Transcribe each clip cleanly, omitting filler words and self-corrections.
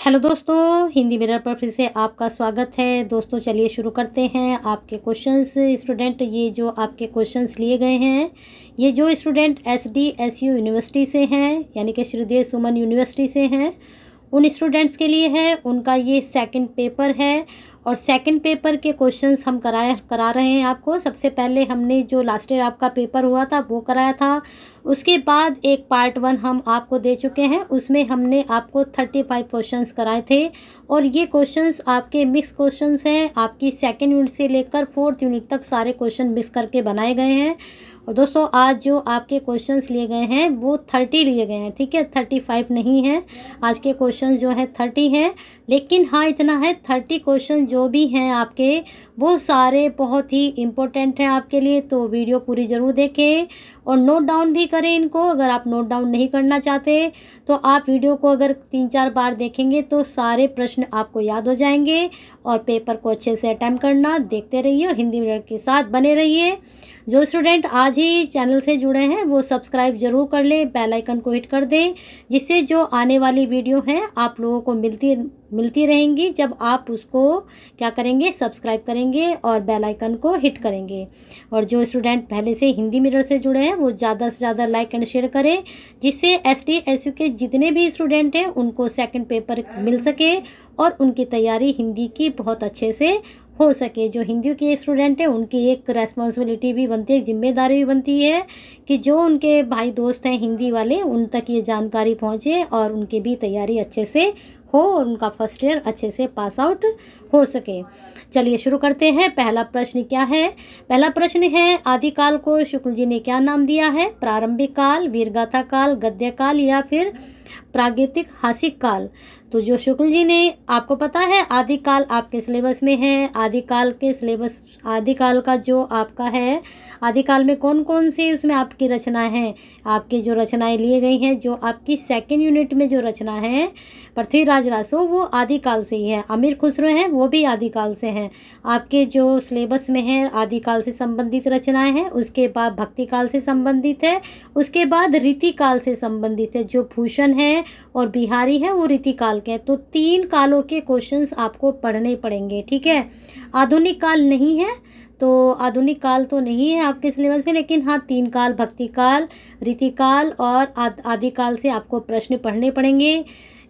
Hello दोस्तों, Hindi mirror पर फिर से आपका स्वागत है। दोस्तों चलिए शुरू करते हैं आपके क्वेश्चंस। स्टूडेंट, ये जो आपके क्वेश्चंस लिए गए हैं, ये जो स्टूडेंट SDSU यूनिवर्सिटी से हैं, यानी कि श्रीदेव सुमन यूनिवर्सिटी से हैं, उन स्टूडेंट्स के लिए है। उनका ये सेकंड पेपर है और सेकंड पेपर के क्वेश्चंस हम करा रहे हैं आपको। सबसे पहले हमने जो लास्ट ईयर आपका पेपर हुआ था वो कराया था। उसके बाद एक पार्ट 1 हम आपको दे चुके हैं, उसमें हमने आपको 35 क्वेश्चंस कराए थे और ये क्वेश्चंस आपके मिक्स क्वेश्चंस हैं। आपकी सेकंड यूनिट से लेकर 4th यूनिट तक सारे क्वेश्चन मिक्स करके बनाए गए हैं। और दोस्तों आज जो आपके क्वेश्चंस लिए गए हैं वो 30 लिए गए हैं, ठीक है, 35 नहीं है। आज के क्वेश्चंस जो है 30 हैं, लेकिन हाँ इतना है, 30 क्वेश्चन जो भी हैं आपके वो सारे बहुत ही इम्पोर्टेंट हैं आपके लिए। तो वीडियो पूरी ज़रूर देखें और नोट डाउन भी करें इनको। अगर आप नोट डाउन नहीं करना चाहते तो आप वीडियो को अगर 3-4 बार देखेंगे तो सारे प्रश्न आपको याद हो जाएंगे। और पेपर को अच्छे से अटेम्प्ट करना, देखते रहिए और हिंदी मीडियम के साथ बने रहिए। जो स्टूडेंट आज ही चैनल से जुड़े हैं वो सब्सक्राइब ज़रूर कर लें, बेल आइकन को हिट कर दें, जिससे जो आने वाली वीडियो हैं आप लोगों को मिलती रहेंगी जब आप उसको क्या करेंगे, सब्सक्राइब करेंगे और बेल आइकन को हिट करेंगे। और जो स्टूडेंट पहले से हिंदी मिरर से जुड़े हैं वो ज़्यादा से ज़्यादा लाइक एंड शेयर करें, जिससे SDSU के जितने भी स्टूडेंट हैं उनको सेकंड पेपर मिल सके और उनकी तैयारी हिंदी की बहुत अच्छे से हो सके। जो हिंदी के स्टूडेंट हैं उनकी एक रेस्पॉन्सिबिलिटी भी बनती है, एक जिम्मेदारी भी बनती है कि जो उनके भाई दोस्त हैं हिंदी वाले उन तक ये जानकारी पहुँचे और उनकी भी तैयारी अच्छे से हो और उनका फर्स्ट ईयर अच्छे से पास आउट हो सके। चलिए शुरू करते हैं। पहला प्रश्न क्या है? पहला प्रश्न है, आदिकाल को शुक्ल जी ने क्या नाम दिया है? प्रारंभिक काल, वीरगाथा काल, गद्य काल या फिर प्रागैतिक हासिक काल? तो जो शुक्ल जी ने, आपको पता है आदिकाल आपके सिलेबस में है। आदिकाल के सिलेबस, आदिकाल का जो आपका है, आदिकाल में कौन कौन सी उसमें आपकी रचनाएं हैं, आपकी जो रचनाएं लिए गई हैं, जो आपकी सेकंड यूनिट में जो रचना है पृथ्वीराज रासो, वो आदिकाल से ही है। अमीर खुसरो हैं वो भी आदिकाल से हैं। आपके जो सिलेबस में है आदिकाल से संबंधित रचनाएं हैं, उसके बाद भक्ति काल से संबंधित है, उसके बाद रीतिकाल से संबंधित है। जो भूषण है और बिहारी है वो रीतिकाल के हैं। तो 3 कालों के क्वेश्चंस आपको पढ़ने पड़ेंगे, ठीक है। आधुनिक काल नहीं है, तो आधुनिक काल तो नहीं है आपके सिलेबस में, लेकिन हाँ 3 काल, भक्ति काल, रीतिकाल और आदिकाल से आपको प्रश्न पढ़ने पड़ेंगे।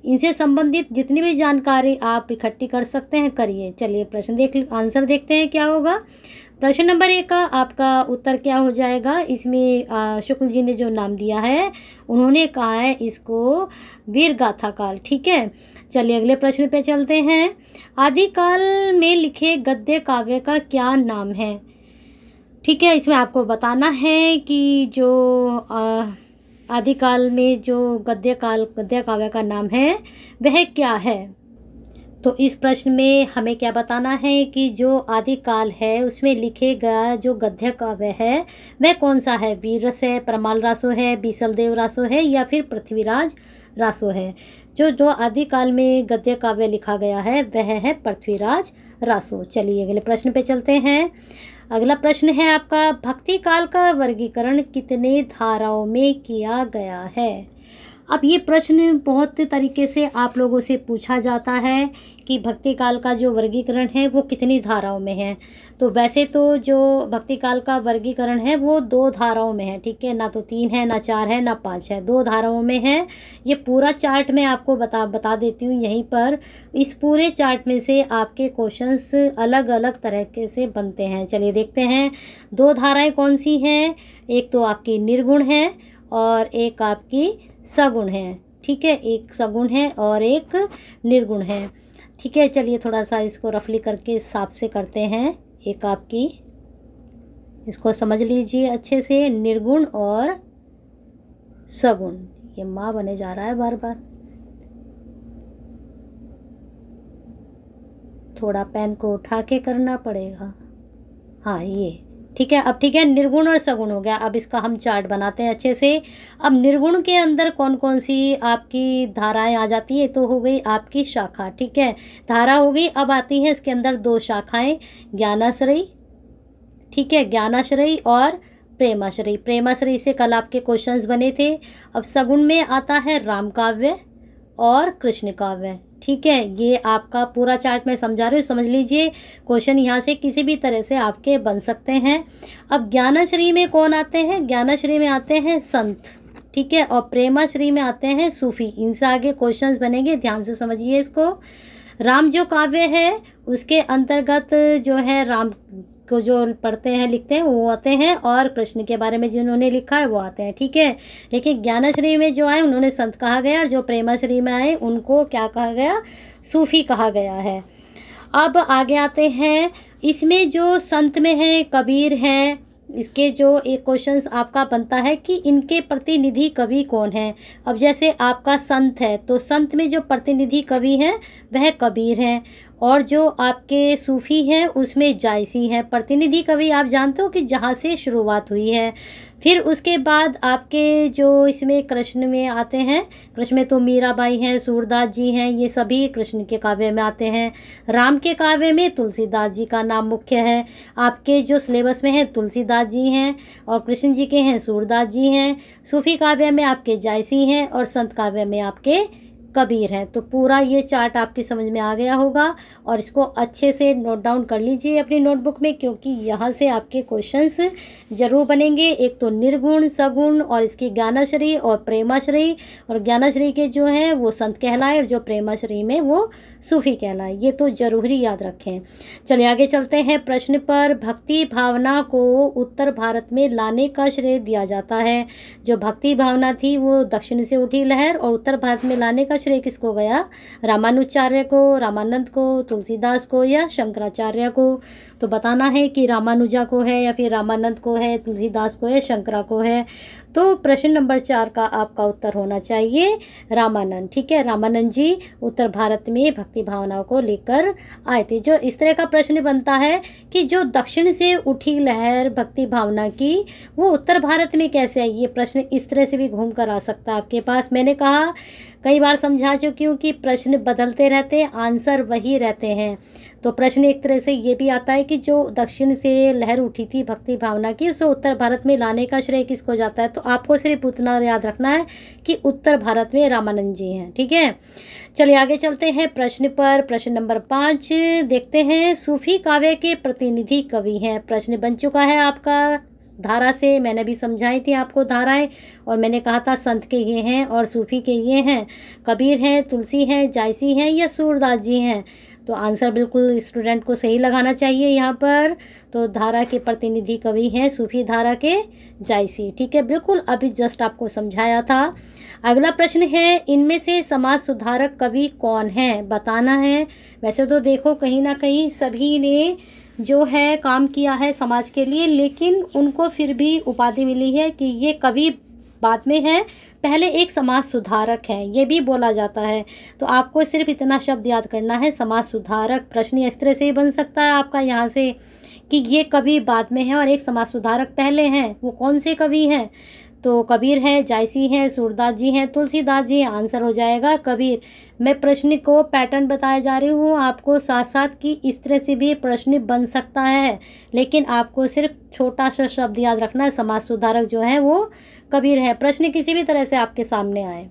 इनसे संबंधित जितनी भी जानकारी आप इकट्ठी कर सकते हैं करिए। चलिए प्रश्न आंसर देखते हैं क्या होगा। प्रश्न नंबर 1 का आपका उत्तर क्या हो जाएगा? इसमें शुक्ल जी ने जो नाम दिया है उन्होंने कहा है इसको वीरगाथा काल, ठीक है। चलिए अगले प्रश्न पे चलते हैं। आदिकाल में लिखे गद्य काव्य का क्या नाम है? ठीक है, इसमें आपको बताना है कि जो आदिकाल में जो गद्य काव्य का नाम है वह क्या है। तो इस प्रश्न में हमें क्या बताना है कि जो आदिकाल है उसमें लिखे गया जो गद्य काव्य है वह कौन सा है? वीररस है, परमाल रासो है, बीसलदेव रासो है या फिर पृथ्वीराज रासो है? जो आदिकाल में गद्य काव्य लिखा गया है वह है पृथ्वीराज रासो। चलिए अगले प्रश्न पे चलते हैं। अगला प्रश्न है आपका, भक्ति काल का वर्गीकरण कितने धाराओं में किया गया है? अब ये प्रश्न बहुत तरीके से आप लोगों से पूछा जाता है कि भक्ति काल का जो वर्गीकरण है वो कितनी धाराओं में है। तो वैसे तो जो भक्ति काल का वर्गीकरण है वो 2 धाराओं में है, ठीक है, ना तो 3 है, ना 4 है, ना 5 है, 2 धाराओं में है। ये पूरा चार्ट मैं आपको बता देती हूँ यहीं पर। इस पूरे चार्ट में से आपके क्वेश्चंस अलग अलग तरीके से बनते हैं। चलिए देखते हैं 2 धाराएँ कौन सी हैं। एक तो आपकी निर्गुण है और एक आपकी सगुण है, ठीक है, एक सगुण है और एक निर्गुण है, ठीक है। चलिए थोड़ा सा इसको रफली करके साफ से करते हैं। एक आपकी, इसको समझ लीजिए अच्छे से, निर्गुण और सगुण। ये माँ बने जा रहा है बार बार, थोड़ा पेन को उठा के करना पड़ेगा। हाँ ये ठीक है, अब ठीक है, निर्गुण और सगुण हो गया। अब इसका हम चार्ट बनाते हैं अच्छे से। अब निर्गुण के अंदर कौन कौन सी आपकी धाराएं आ जाती है? तो हो गई आपकी शाखा, ठीक है, धारा हो गई। अब आती हैं इसके अंदर 2 शाखाएं, ज्ञानाश्रयी, ठीक है, ज्ञानाश्रयी और प्रेमाश्रयी। प्रेमाश्रयी से कल आपके क्वेश्चंस बने थे। अब सगुण में आता है राम काव्य और कृष्ण काव्य। ठीक है, ये आपका पूरा चार्ट मैं समझा रही हूँ, समझ लीजिए। क्वेश्चन यहाँ से किसी भी तरह से आपके बन सकते हैं। अब ज्ञानाश्री में कौन आते हैं? ज्ञानाश्री में आते हैं संत, ठीक है, और प्रेमाश्री में आते हैं सूफी। इनसे आगे क्वेश्चंस बनेंगे, ध्यान से समझिए इसको। राम जो काव्य है उसके अंतर्गत जो है राम को जो पढ़ते हैं लिखते हैं वो आते हैं, और कृष्ण के बारे में जिन्होंने लिखा है वो आते हैं। ठीक है, लेकिन ज्ञानाश्री में जो आए उन्होंने संत कहा गया, और जो प्रेमाश्री में आए उनको क्या कहा गया? सूफी कहा गया है। अब आगे आते हैं, इसमें जो संत में है कबीर हैं। इसके जो एक क्वेश्चंस आपका बनता है कि इनके प्रतिनिधि कवि कौन है। अब जैसे आपका संत है तो संत में जो प्रतिनिधि कवि हैं वह कबीर हैं, और जो आपके सूफ़ी हैं उसमें जायसी हैं। प्रतिनिधि कवि आप जानते हो कि जहाँ से शुरुआत हुई है। फिर उसके बाद आपके जो इसमें कृष्ण में आते हैं, कृष्ण में तो मीराबाई हैं, सूरदास जी हैं, ये सभी कृष्ण के काव्य में आते हैं। राम के काव्य में तुलसीदास जी का नाम मुख्य है। आपके जो सिलेबस में है तुलसीदास जी हैं, और कृष्ण जी के हैं सूरदास जी हैं। सूफी काव्य में आपके जायसी हैं, और संत काव्य में आपके कबीर है। तो पूरा ये चार्ट आपकी समझ में आ गया होगा, और इसको अच्छे से नोट डाउन कर लीजिए अपनी नोटबुक में, क्योंकि यहाँ से आपके क्वेश्चंस जरूर बनेंगे। एक तो निर्गुण, सगुण, और इसकी ज्ञानाश्री और प्रेमाश्री। और ज्ञानाश्री के जो हैं वो संत कहलाए, और जो प्रेमाश्री में वो सूफी कहलाए। ये तो जरूरी याद रखें। चलिए आगे चलते हैं प्रश्न पर। भक्ति भावना को उत्तर भारत में लाने का श्रेय दिया जाता है। जो भक्ति भावना थी वो दक्षिण से उठी लहर, और उत्तर भारत में लाने का श्रेय किसको गया? रामानुजाचार्य को, रामानंद को, तुलसीदास को, या शंकराचार्य को। तो बताना है कि रामानुजा को है, या फिर रामानंद को है, तुलसीदास को है, शंकरा को है। तो प्रश्न नंबर 4 का आपका उत्तर होना चाहिए रामानंद। ठीक है, रामानंद जी उत्तर भारत में भक्ति भावनाओं को लेकर आए थे। जो इस तरह का प्रश्न बनता है कि जो दक्षिण से उठी लहर भक्ति भावना की वो उत्तर भारत में कैसे आई, ये प्रश्न इस तरह से भी घूम कर आ सकता है आपके पास। मैंने कहा कई बार समझा चुकी हूँ कि प्रश्न बदलते रहते हैं, आंसर वही रहते हैं। तो प्रश्न एक तरह से ये भी आता है कि जो दक्षिण से लहर उठी थी भक्ति भावना की, उसे उत्तर भारत में लाने का श्रेय किसको जाता है? तो आपको सिर्फ उतना याद रखना है कि उत्तर भारत में रामानंद जी हैं। ठीक है, चलिए आगे चलते हैं प्रश्न पर। प्रश्न नंबर 5 देखते हैं। सूफी काव्य के प्रतिनिधि कवि हैं। प्रश्न बन चुका है आपका धारा से, मैंने भी समझाई थी आपको धाराएं, और मैंने कहा था संत के ये हैं और सूफी के ये हैं, कबीर हैं, तुलसी हैं, जायसी हैं, या सूरदास जी हैं। तो आंसर बिल्कुल स्टूडेंट को सही लगाना चाहिए यहाँ पर। तो धारा के प्रतिनिधि कवि हैं सूफी धारा के जायसी। ठीक है, बिल्कुल अभी जस्ट आपको समझाया था। अगला प्रश्न है, इनमें से समाज सुधारक कवि कौन है? बताना है। वैसे तो देखो कहीं ना कहीं सभी ने जो है काम किया है समाज के लिए, लेकिन उनको फिर भी उपाधि मिली है कि ये कवि बाद में है, पहले एक समाज सुधारक है, ये भी बोला जाता है। तो आपको सिर्फ इतना शब्द याद करना है, समाज सुधारक। प्रश्न इस तरह से ही बन सकता है आपका यहाँ से कि ये कवि बाद में है और एक समाज सुधारक पहले हैं। वो कौन से कवि हैं? तो कबीर है, जायसी हैं, सूरदास जी हैं, तुलसीदास जी हैं। आंसर हो जाएगा कबीर। मैं प्रश्न को पैटर्न बताए जा रही हूँ आपको साथ साथ कि इस तरह से भी प्रश्न बन सकता है, लेकिन आपको सिर्फ छोटा सा शब्द याद रखना है, समाज सुधारक जो है वो कबीर है। प्रश्न किसी भी तरह से आपके सामने आए।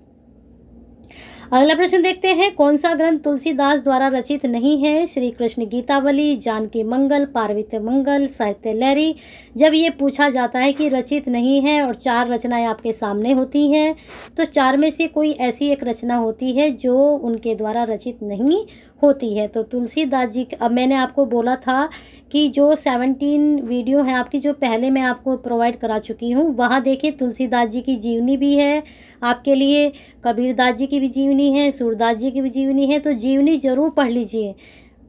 अगला प्रश्न देखते हैं, कौन सा ग्रंथ तुलसीदास द्वारा रचित नहीं है? श्री कृष्ण गीतावली, जानकी मंगल, पार्वती मंगल, साहित्य लहरी। जब ये पूछा जाता है कि रचित नहीं है और 4 रचनाएं आपके सामने होती हैं, तो 4 में से कोई ऐसी एक रचना होती है जो उनके द्वारा रचित नहीं होती है। तो तुलसीदास जी, अब मैंने आपको बोला था कि जो 17 वीडियो हैं आपकी, जो पहले मैं आपको प्रोवाइड करा चुकी हूँ, वहाँ देखिए तुलसीदास जी की जीवनी भी है आपके लिए, कबीरदास जी की भी जीवनी है, सूरदास जी की भी जीवनी है। तो जीवनी ज़रूर पढ़ लीजिए।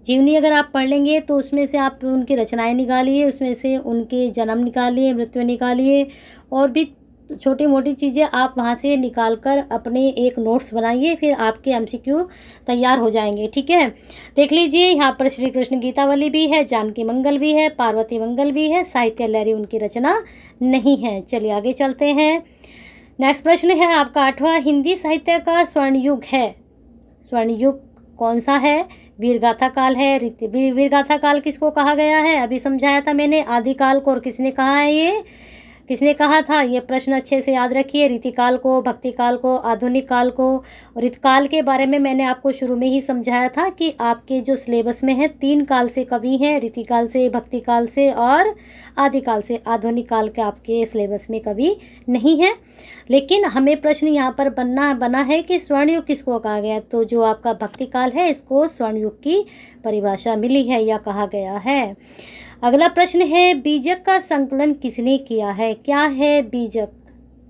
जीवनी अगर आप पढ़ लेंगे तो उसमें से आप उनकी रचनाएं निकालिए, उसमें से उनके जन्म निकालिए, मृत्यु निकालिए, और भी छोटी मोटी चीज़ें आप वहाँ से निकाल कर अपने एक नोट्स बनाइए, फिर आपके MCQ तैयार हो जाएंगे। ठीक है, देख लीजिए यहाँ पर श्री कृष्ण गीतावली भी है, जानकी मंगल भी है, पार्वती मंगल भी है, साहित्य लहरी उनकी रचना नहीं है। चलिए आगे चलते हैं। नेक्स्ट प्रश्न है आपका 8वां, हिंदी साहित्य का स्वर्ण युग है। स्वर्ण युग कौन सा है? वीरगाथा काल है। वीरगाथा काल किसको कहा गया है? अभी समझाया था मैंने, आदिकाल को। और किसने कहा है ये? किसने कहा था? ये प्रश्न अच्छे से याद रखिए। रीतिकाल को, भक्तिकाल को, आधुनिक काल को। और रीतिकाल के बारे में मैंने आपको शुरू में ही समझाया था कि आपके जो सिलेबस में है 3 काल से कवि हैं, रीतिकाल से, भक्तिकाल से और आदिकाल से। आधुनिक काल के आपके सिलेबस में कवि नहीं है। लेकिन हमें प्रश्न यहाँ पर बना है कि स्वर्ण युग किसको कहा गया। तो जो आपका भक्तिकाल है इसको स्वर्ण युग की परिभाषा मिली है या कहा गया है। अगला प्रश्न है, बीजक का संकलन किसने किया है? क्या है बीजक?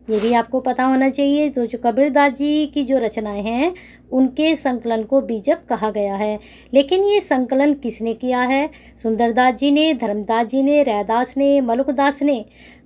ये भी आपको पता होना चाहिए। तो जो कबीरदास जी की जो रचनाएं हैं उनके संकलन को बीजक कहा गया है। लेकिन ये संकलन किसने किया है? सुंदरदास जी ने, धर्मदास जी ने, रैदास ने, मलुकदास ने।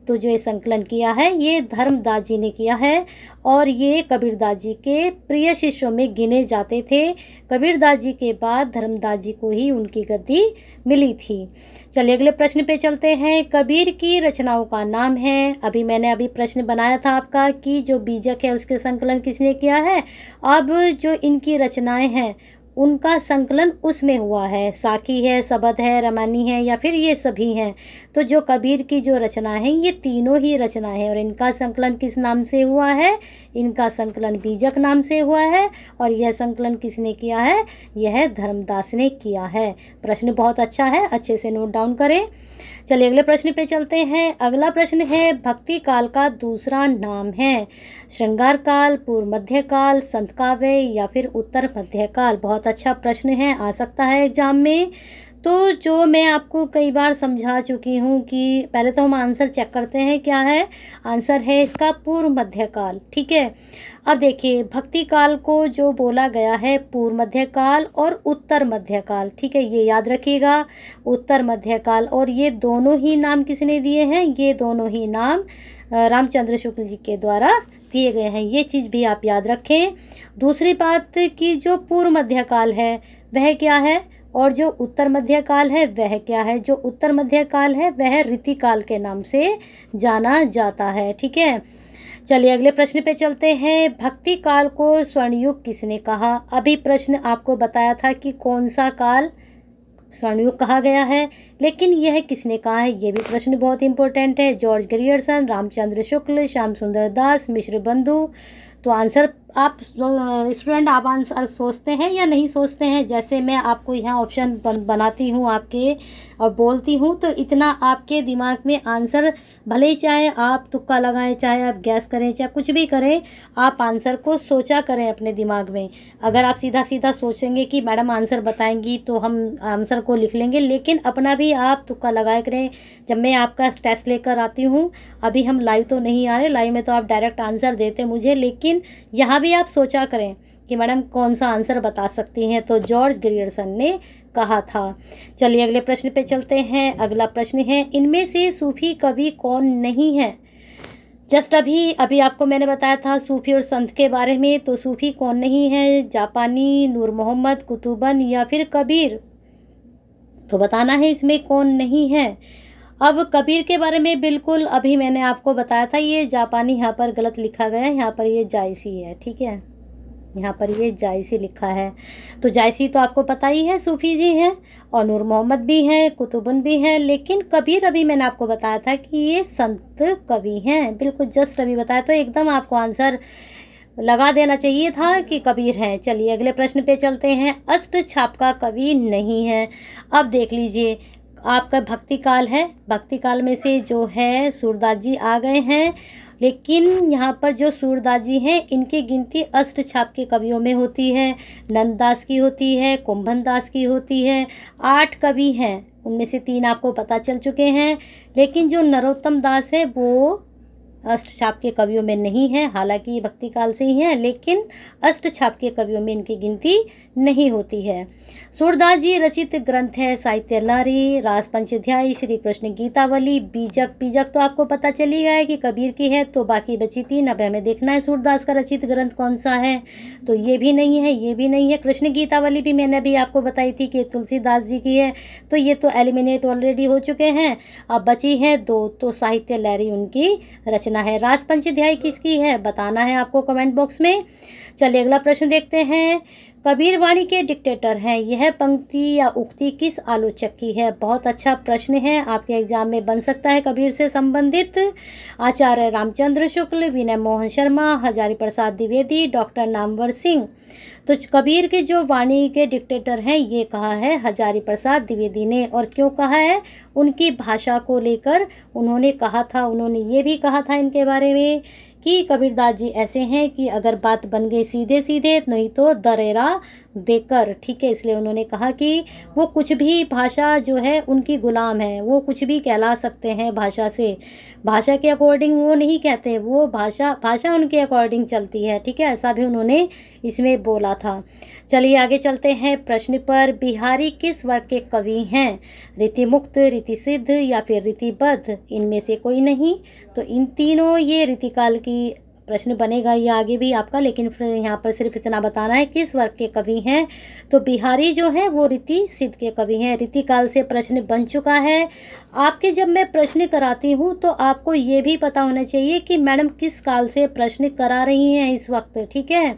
तो जो ये संकलन किया है ये धर्मदास जी ने किया है और ये कबीरदास जी के प्रिय शिष्यों में गिने जाते थे। कबीरदास जी के बाद धर्मदास जी को ही उनकी गद्दी मिली थी। चलिए अगले प्रश्न पे चलते हैं। कबीर की रचनाओं का नाम है। मैंने प्रश्न बनाया था आपका कि जो बीजक है उसके संकलन किसने किया है। अब जो इनकी रचनाएं हैं उनका संकलन उसमें हुआ है। साखी है, सबद है, रामायणी है या फिर ये सभी हैं। तो जो कबीर की जो रचना है ये तीनों ही रचना है और इनका संकलन किस नाम से हुआ है? इनका संकलन बीजक नाम से हुआ है। और यह संकलन किसने किया है? यह धर्मदास ने किया है। प्रश्न बहुत अच्छा है, अच्छे से नोट डाउन करें। चलिए अगले प्रश्न पे चलते हैं। अगला प्रश्न है, भक्ति काल का दूसरा नाम है। श्रृंगार काल, पूर्व मध्य काल, संत काव्य या फिर उत्तर मध्य काल। बहुत अच्छा प्रश्न है, आ सकता है एग्जाम में। तो जो मैं आपको कई बार समझा चुकी हूँ कि पहले तो हम आंसर चेक करते हैं क्या है। आंसर है इसका पूर्व मध्य काल। ठीक है, अब देखिए भक्ति काल को जो बोला गया है पूर्व मध्य काल और उत्तर मध्य काल। ठीक है, ये याद रखिएगा, उत्तर मध्य काल। और ये दोनों ही नाम किसने दिए हैं? ये दोनों ही नाम रामचंद्र शुक्ल जी के द्वारा दिए गए हैं। ये चीज़ भी आप याद रखें। दूसरी बात कि जो पूर्व मध्य काल है वह क्या है और जो उत्तर मध्य काल है वह क्या है। जो उत्तर मध्य काल है वह रीतिकाल के नाम से जाना जाता है। ठीक है, चलिए अगले प्रश्न पे चलते हैं। भक्ति काल को स्वर्णयुग किसने कहा? अभी प्रश्न आपको बताया था कि कौन सा काल स्वर्णयुग कहा गया है, लेकिन यह किसने कहा है ये भी प्रश्न बहुत इंपॉर्टेंट है। जॉर्ज ग्रियर्सन, रामचंद्र शुक्ल, श्याम सुंदर दास, मिश्र बंधु। तो आंसर आप स्टूडेंट आप आंसर सोचते हैं या नहीं सोचते हैं? जैसे मैं आपको यहाँ ऑप्शन बनाती हूँ आपके और बोलती हूँ तो इतना आपके दिमाग में आंसर, भले ही चाहे आप तुक्का लगाएं, चाहे आप गैस करें, चाहे कुछ भी करें, आप आंसर को सोचा करें अपने दिमाग में। अगर आप सीधा सीधा सोचेंगे कि मैडम आंसर बताएंगी तो हम आंसर को लिख लेंगे, लेकिन अपना भी आप तुक्का लगाया करें। जब मैं आपका टेस्ट लेकर आती हूँ, अभी हम लाइव तो नहीं आ रहे, लाइव में तो आप डायरेक्ट आंसर देते मुझे, लेकिन यहाँ भी आप सोचा करें कि मैडम कौन सा आंसर बता सकती हैं। तो जॉर्ज ग्रियर्सन ने कहा था। चलिए अगले प्रश्न पे चलते हैं। अगला प्रश्न है, इनमें से सूफी कवि कौन नहीं है? जस्ट अभी आपको मैंने बताया था सूफी और संत के बारे में। तो सूफी कौन नहीं है? जापानी, नूर मोहम्मद, कुतुबन या फिर कबीर। तो बताना है इसमें कौन नहीं है। अब कबीर के बारे में बिल्कुल अभी मैंने आपको बताया था, ये जापानी यहाँ पर गलत लिखा गया है, यहाँ पर ये जायसी है। ठीक है, यहाँ पर ये जायसी लिखा है। तो जायसी तो आपको पता ही है सूफी जी हैं, और नूर मोहम्मद भी हैं, कुतुबन भी हैं, लेकिन कबीर अभी मैंने आपको बताया था कि ये संत कवि हैं। बिल्कुल जस्ट अभी बताया, तो एकदम आपको आंसर लगा देना चाहिए था कि कबीर हैं। चलिए अगले प्रश्न पे चलते हैं। अष्ट छाप का कवि नहीं है। अब देख लीजिए, आपका भक्ति काल है, भक्ति काल में से जो है सूरदास जी आ गए हैं, लेकिन यहाँ पर जो सूरदास जी हैं इनकी गिनती अष्ट छाप के कवियों में होती है। नंददास की होती है, कुंभन दास की होती है। 8 कवि हैं, उनमें से 3 आपको पता चल चुके हैं, लेकिन जो नरोत्तम दास है वो अष्ट छाप के कवियों में नहीं है। हालांकि ये भक्ति काल से ही हैं, लेकिन अष्ट छाप के कवियों में इनकी गिनती नहीं होती है। सूरदास जी रचित ग्रंथ है साहित्य लहरी, रास पंचाध्यायी, श्री कृष्ण गीतावली, बीजक। बीजक तो आपको पता चली गया है कि कबीर की है, तो बाकी बची 3। अब हमें देखना है सूरदास का रचित ग्रंथ कौन सा है। तो ये भी नहीं है, ये भी नहीं है। कृष्ण गीतावली भी मैंने अभी आपको बताई थी कि तुलसीदास जी की है, तो ये तो एलिमिनेट ऑलरेडी हो चुके हैं। अब बची है 2, तो साहित्य लहरी उनकी रचना है। रास पंचाध्यायी किसकी है बताना है आपको कमेंट बॉक्स में। चलिए अगला प्रश्न देखते हैं। कबीर वाणी के डिक्टेटर हैं। यह पंक्ति या उक्ति किस आलोचक की है? बहुत अच्छा प्रश्न है, आपके एग्जाम में बन सकता है कबीर से संबंधित। आचार्य रामचंद्र शुक्ल, विनय मोहन शर्मा, हजारी प्रसाद द्विवेदी, डॉक्टर नामवर सिंह। तो कबीर के जो वाणी के डिक्टेटर हैं ये कहा है हजारी प्रसाद द्विवेदी ने। और क्यों कहा है? उनकी भाषा को लेकर उन्होंने कहा था। उन्होंने ये भी कहा था इनके बारे में कि कबीरदास जी ऐसे हैं कि अगर बात बन गई सीधे सीधे नहीं तो दरेरा देकर, ठीक है। इसलिए उन्होंने कहा कि वो कुछ भी, भाषा जो है उनकी गुलाम है, वो कुछ भी कहला सकते हैं भाषा से। भाषा के अकॉर्डिंग वो नहीं कहते, वो भाषा उनके अकॉर्डिंग चलती है, ठीक है। ऐसा भी उन्होंने इसमें बोला था। चलिए आगे चलते हैं प्रश्न पर। बिहारी किस वर्ग के कवि हैं? रीतिमुक्त, रीतिसिद्ध या फिर रीतिबद्ध? इनमें से कोई नहीं। तो इन तीनों, ये रीतिकाल की प्रश्न बनेगा ये आगे भी आपका, लेकिन फिर यहाँ पर सिर्फ इतना बताना है किस वर्ग के कवि हैं। तो बिहारी जो है वो रीति सिद्ध के कवि हैं। रीतिकाल से प्रश्न बन चुका है। आपके जब मैं प्रश्न कराती हूँ तो आपको ये भी पता होना चाहिए कि मैडम किस काल से प्रश्न करा रही हैं इस वक्त, ठीक है।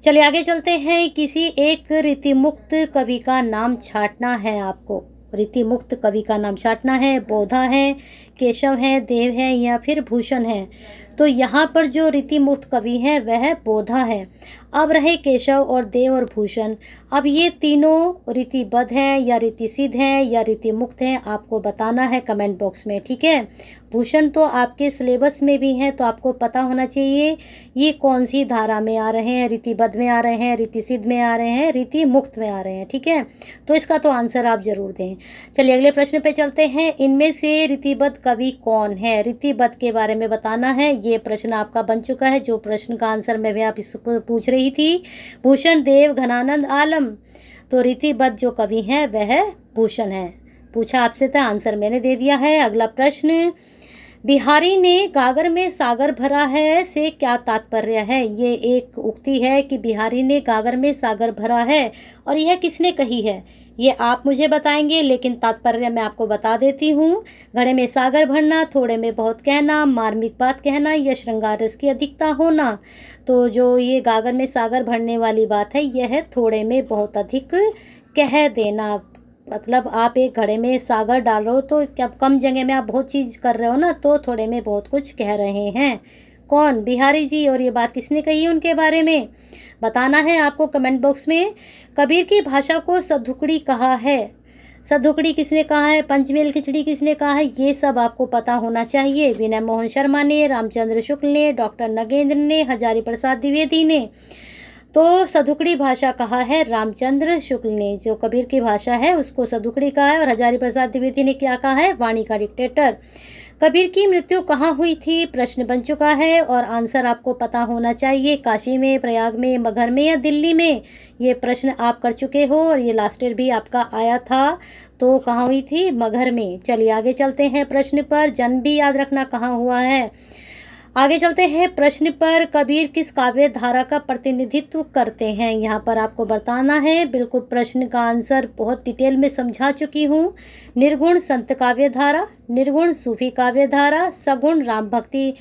चलिए आगे चलते हैं। किसी एक रीतिमुक्त कवि का नाम छांटना है आपको। रीतिमुक्त कवि का नाम छांटना है। बोधा है, केशव है, देव है या फिर भूषण है? तो यहाँ पर जो रीतिमुक्त कवि हैं वह बोधा है। अब रहे केशव और देव और भूषण। अब ये तीनों रीतिबद्ध हैं या रीतिसिद्ध हैं या रीतिमुक्त हैं, आपको बताना है कमेंट बॉक्स में, ठीक है। भूषण तो आपके सिलेबस में भी हैं, तो आपको पता होना चाहिए ये कौन सी धारा में आ रहे हैं। रीतिबद्ध में आ रहे हैं, रीतिसिद्ध में आ रहे हैं, रीतिमुक्त में आ रहे हैं, ठीक है। तो इसका तो आंसर आप जरूर दें। चलिए अगले प्रश्न पे चलते हैं। इनमें से रीतिबद्ध कवि कौन है? रीतिबद्ध के बारे में बताना है। ये प्रश्न आपका बन चुका है, जो प्रश्न का आंसर मैं भी आप इसको पूछ रही थी। भूषण, देव, घनानंद, आलम। तो रीतिबद्ध जो कवि हैं वह भूषण है। पूछा आपसे था, आंसर मैंने दे दिया है। अगला प्रश्न। बिहारी ने गागर में सागर भरा है से क्या तात्पर्य है? ये एक उक्ति है कि बिहारी ने गागर में सागर भरा है, और यह किसने कही है ये आप मुझे बताएंगे, लेकिन तात्पर्य मैं आपको बता देती हूँ। घड़े में सागर भरना, थोड़े में बहुत कहना, मार्मिक बात कहना या श्रृंगार रस की अधिकता होना। तो जो ये गागर में सागर भरने वाली बात है यह है थोड़े में बहुत अधिक कह देना। मतलब आप एक घड़े में सागर डाल रहे हो तो क्या कम जगह में आप बहुत चीज़ कर रहे हो ना, तो थोड़े में बहुत कुछ कह रहे हैं। कौन? बिहारी जी। और ये बात किसने कही है उनके बारे में बताना है आपको कमेंट बॉक्स में। कबीर की भाषा को सधुकड़ी कहा है। सधुकड़ी किसने कहा है? पंचमेल खिचड़ी किसने कहा है? ये सब आपको पता होना चाहिए। विनय मोहन शर्मा ने, रामचंद्र शुक्ल ने, डॉक्टर नगेंद्र ने, हजारी प्रसाद द्विवेदी ने। तो सधुकड़ी भाषा कहा है रामचंद्र शुक्ल ने। जो कबीर की भाषा है उसको सधुकड़ी कहा है। और हजारी प्रसाद द्विवेदी ने क्या कहा है? वाणी का डिक्टेटर। कबीर की मृत्यु कहाँ हुई थी? प्रश्न बन चुका है और आंसर आपको पता होना चाहिए। काशी में, प्रयाग में, मगहर में या दिल्ली में? ये प्रश्न आप कर चुके हो और ये लास्ट ईयर भी आपका आया था। तो कहाँ हुई थी? मगहर में। चलिए आगे चलते हैं प्रश्न पर। जन्म भी याद रखना कहाँ हुआ है। आगे चलते हैं प्रश्न पर। कबीर किस काव्य धारा का प्रतिनिधित्व करते हैं? यहाँ पर आपको बताना है। बिल्कुल प्रश्न का आंसर बहुत डिटेल में समझा चुकी हूँ। निर्गुण संत काव्य धारा, निर्गुण सूफी काव्य धारा, सगुण राम भक्ति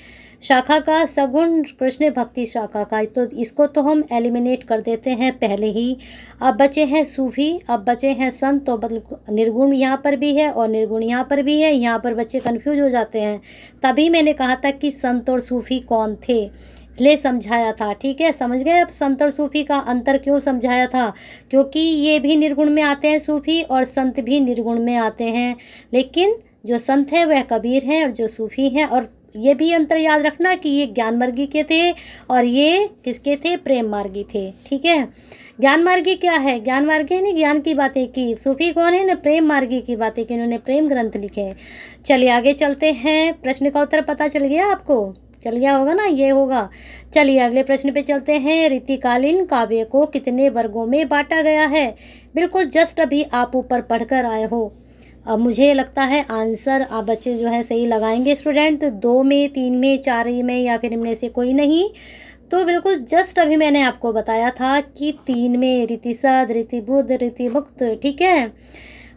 शाखा का, सगुण कृष्ण भक्ति शाखा का। तो इसको तो हम एलिमिनेट कर देते हैं पहले ही। अब बचे हैं सूफी, अब बचे हैं संत। तो निर्गुण यहाँ पर भी है और निर्गुण यहाँ पर भी है। यहाँ पर बच्चे कंफ्यूज हो जाते हैं। तभी मैंने कहा था कि संत और सूफी कौन थे, इसलिए समझाया था, ठीक है। समझ गए अब संत और सूफी का अंतर क्यों समझाया था? क्योंकि ये भी निर्गुण में आते हैं सूफी, और संत भी निर्गुण में आते हैं। लेकिन जो संत है वह कबीर हैं और जो सूफी हैं। और ये भी अंतर याद रखना कि ये ज्ञान मार्गी के थे और ये किसके थे? प्रेम मार्गी थे, ठीक है। ज्ञान मार्गी क्या है? ज्ञान मार्गी ने ज्ञान की बातें की। सूफी कौन है? ने प्रेम मार्गी की बातें की, उन्होंने प्रेम ग्रंथ लिखे। चलिए आगे चलते हैं। प्रश्न का उत्तर पता चल गया आपको? चल गया होगा ना, ये होगा। चलिए अगले प्रश्न पे चलते हैं। रीतिकालीन काव्य को कितने वर्गों में बांटा गया है? बिल्कुल जस्ट अभी आप ऊपर पढ़कर आए हो। अब मुझे लगता है आंसर आप बच्चे जो है सही लगाएंगे स्टूडेंट। 2 में, 3 में, 4 में या फिर इनमें से कोई नहीं। तो बिल्कुल जस्ट अभी मैंने आपको बताया था कि 3 में, रीतिसद, रीतिबुद्ध, रीतिमुक्त, ठीक है,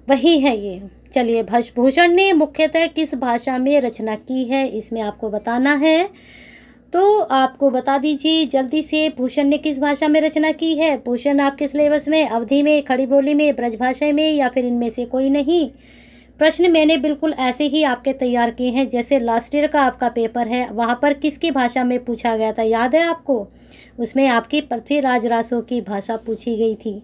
वही है ये। चलिए भूषण ने मुख्यतः किस भाषा में रचना की है? इसमें आपको बताना है। तो आपको बता दीजिए जल्दी से, भूषण ने किस भाषा में रचना की है? भूषण आपके सिलेबस में अवधी में, खड़ी बोली में, ब्रजभाषा में या फिर इनमें से कोई नहीं? प्रश्न मैंने बिल्कुल ऐसे ही आपके तैयार किए हैं जैसे लास्ट ईयर का आपका पेपर है, वहाँ पर किसकी भाषा में पूछा गया था, याद है आपको? उसमें आपकी पृथ्वीराज रासो की भाषा पूछी गई थी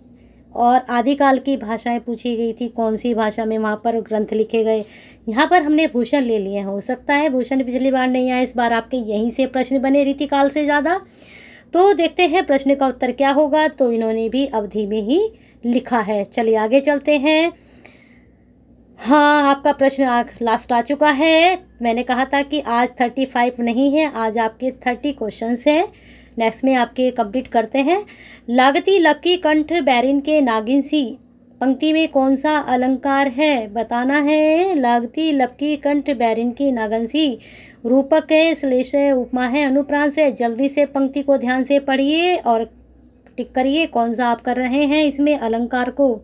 और आदिकाल की भाषाएं पूछी गई थी, कौन सी भाषा में वहाँ पर ग्रंथ लिखे गए। यहाँ पर हमने भूषण ले लिए हैं, हो सकता है भूषण पिछली बार नहीं आए, इस बार आपके यहीं से प्रश्न बने रीतिकाल से ज़्यादा। तो देखते हैं प्रश्न का उत्तर क्या होगा। तो इन्होंने भी अवधि में ही लिखा है। चलिए आगे चलते हैं। हाँ, आपका प्रश्न लास्ट आ चुका है। मैंने कहा था कि आज 35 नहीं है, आज आपके 30 क्वेश्चंस हैं। नेक्स्ट में आपके कंप्लीट करते हैं। लागती लकी कंठ बैरिन के नागिन सी पंक्ति में कौन सा अलंकार है, बताना है। लागती लकी कंठ बैरिन की नागिन सी रूपक है, श्लेष है, उपमा है, अनुप्रांस है। जल्दी से पंक्ति को ध्यान से पढ़िए और टिक करिए कौन सा आप कर रहे हैं। इसमें अलंकार को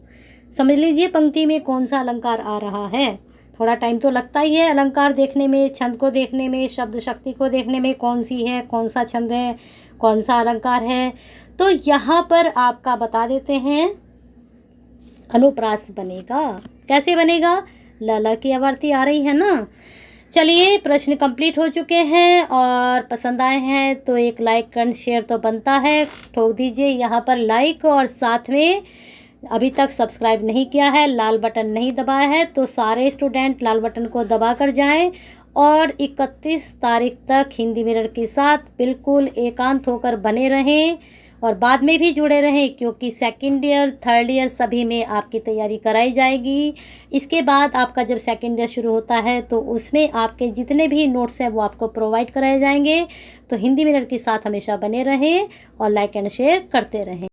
समझ लीजिए, पंक्ति में कौन सा अलंकार आ रहा है। थोड़ा टाइम तो लगता ही है अलंकार देखने में, छंद को देखने में, शब्द शक्ति को देखने में, कौन सी है, कौन सा छंद है, कौन सा अलंकार है। तो यहाँ पर आपका बता देते हैं, अनुप्रास बनेगा। कैसे बनेगा? लला की आवर्ती आ रही है ना। चलिए प्रश्न कंप्लीट हो चुके हैं और पसंद आए हैं तो एक लाइक एंड शेयर तो बनता है, ठोक दीजिए यहाँ पर लाइक। और साथ में अभी तक सब्सक्राइब नहीं किया है, लाल बटन नहीं दबाया है, तो सारे स्टूडेंट लाल बटन को दबा कर जाएं और 31 तारीख तक हिंदी मिरर के साथ बिल्कुल एकांत होकर बने रहें और बाद में भी जुड़े रहें, क्योंकि सेकंड ईयर, थर्ड ईयर सभी में आपकी तैयारी कराई जाएगी। इसके बाद आपका जब सेकंड ईयर शुरू होता है तो उसमें आपके जितने भी नोट्स हैं वो आपको प्रोवाइड कराए जाएंगे। तो हिंदी मिरर के साथ हमेशा बने रहें और लाइक एंड शेयर करते रहें।